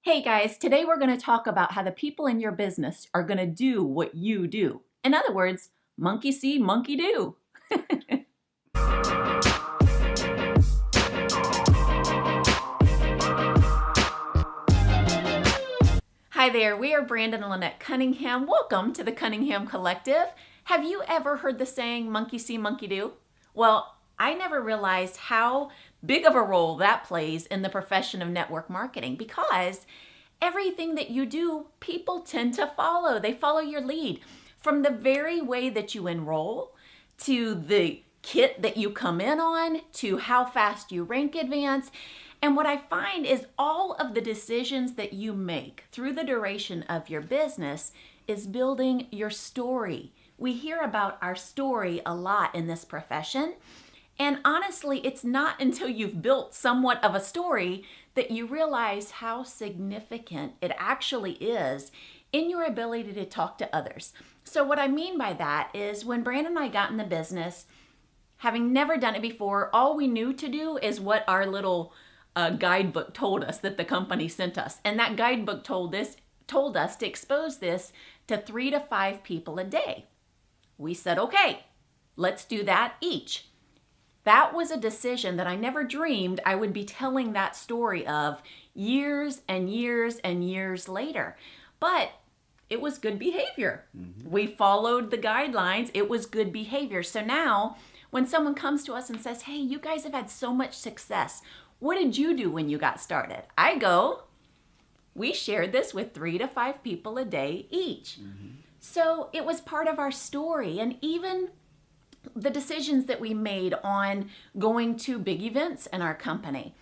Hey guys, today we're going to talk about how the people in your business are going to do what you do. In other words, monkey see, monkey do. Hi there, we are Brandon and Lynette Cunningham. Welcome to the Cunningham Collective. Have you ever heard the saying, monkey see, monkey do? Well, I never realized how big of a role that plays in the profession of network marketing because everything that you do, people tend to follow. They follow your lead. From the very way that you enroll, to the kit that you come in on, to how fast you rank advance. And what I find is all of the decisions that you make through the duration of your business is building your story. We hear about our story a lot in this profession. And honestly, it's not until you've built somewhat of a story that you realize how significant it actually is in your ability to talk to others. So what I mean by that is when Brandon and I got in the business, having never done it before, all we knew to do is what our little guidebook told us that the company sent us. And that guidebook told us to expose this to 3 to 5 people a day. We said, okay, let's do that each. That was a decision that I never dreamed I would be telling that story of years and years and years later. But it was good behavior. We followed the guidelines. It was good behavior. So now when someone comes to us and says, hey, you guys have had so much success. What did you do when you got started? I go, we shared this with 3 to 5 people a day each. So it was part of our story. And even the decisions that we made on going to big events in our company.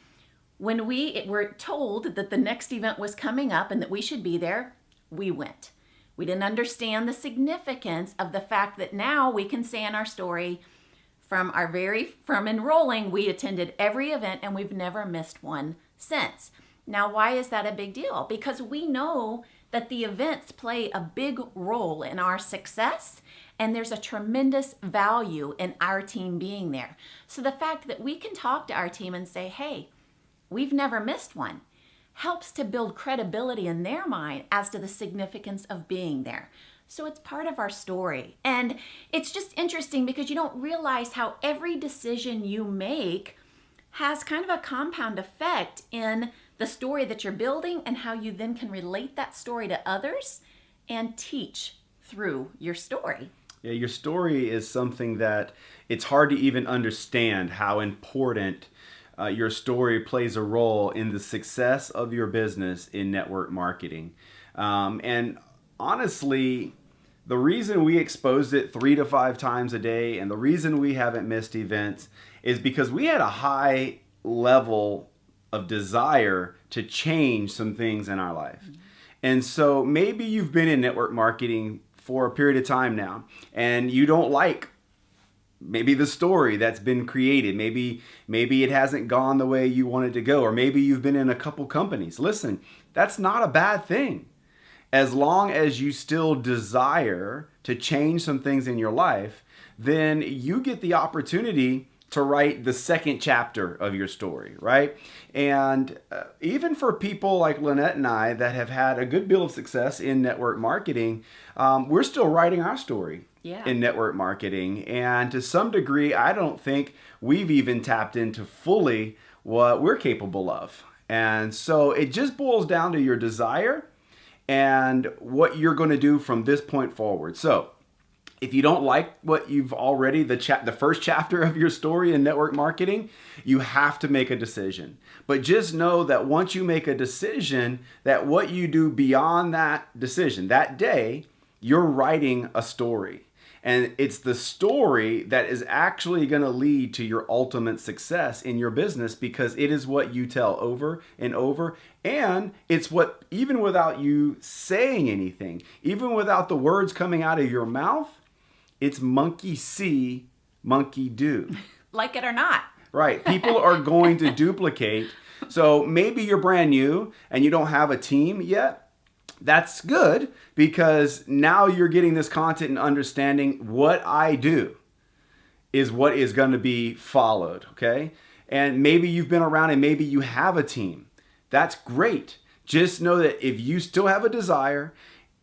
When we were told that the next event was coming up and that we should be there, we went. We didn't understand the significance of the fact that now we can say in our story, from enrolling, we attended every event and we've never missed one since. Now, why is that a big deal? Because we know that the events play a big role in our success, and there's a tremendous value in our team being there. So the fact that we can talk to our team and say, hey, we've never missed one, helps to build credibility in their mind as to the significance of being there. So it's part of our story. And it's just interesting because you don't realize how every decision you make has kind of a compound effect in the story that you're building and how you then can relate that story to others and teach through your story. Yeah, your story is something that it's hard to even understand how important your story plays a role in the success of your business in network marketing. And honestly, the reason we exposed it 3 to 5 times a day and the reason we haven't missed events is because we had a high level of desire to change some things in our life. And so maybe you've been in network marketing for a period of time now and you don't like maybe the story that's been created. Maybe it hasn't gone the way you wanted to go, or maybe you've been in a couple companies. Listen, that's not a bad thing. As long as you still desire to change some things in your life, then you get the opportunity to write the second chapter of your story, right? And even for people like Lynette and I that have had a good deal of success in network marketing, we're still writing our story in network marketing. And to some degree, I don't think we've even tapped into fully what we're capable of. And so it just boils down to your desire and what you're going to do from this point forward. So if you don't like what you've already, the first chapter of your story in network marketing, you have to make a decision. But just know that once you make a decision, that what you do beyond that decision, that day, you're writing a story. And it's the story that is actually going to lead to your ultimate success in your business because it is what you tell over and over. And it's what, even without you saying anything, even without the words coming out of your mouth, it's monkey see, monkey do. Like it or not. Right. People are going to duplicate. So maybe you're brand new and you don't have a team yet. That's good because now you're getting this content and understanding what I do is what is going to be followed. Okay. And maybe you've been around and maybe you have a team. That's great. Just know that if you still have a desire,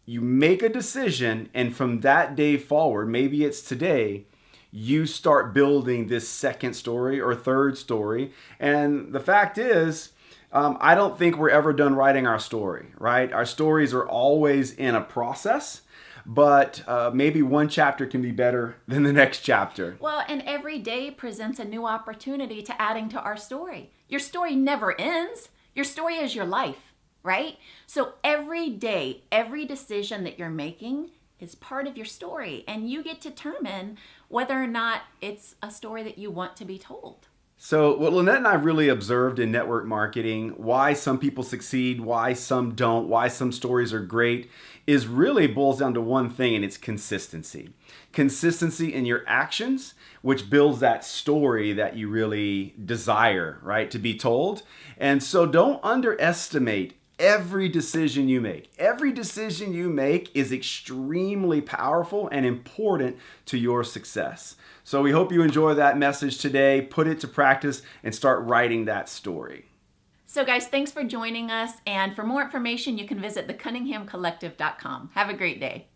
you make a decision, and from that day forward, maybe it's today, you start building this second story or third story. And the fact is, I don't think we're ever done writing our story, right? Our stories are always in a process, but maybe one chapter can be better than the next chapter. Well, and every day presents a new opportunity to adding to our story. Your story never ends. Your story is your life, right? So every day, every decision that you're making is part of your story, and you get to determine whether or not it's a story that you want to be told. So what Lynette and I really observed in network marketing, why some people succeed, why some don't, why some stories are great, is really boils down to one thing, and it's consistency. Consistency in your actions, which builds that story that you really desire, right, to be told. And so don't underestimate every decision you make. Every decision you make is extremely powerful and important to your success. So we hope you enjoy that message today. Put it to practice and start writing that story. So guys, thanks for joining us. And for more information, you can visit thecunninghamcollective.com. Have a great day.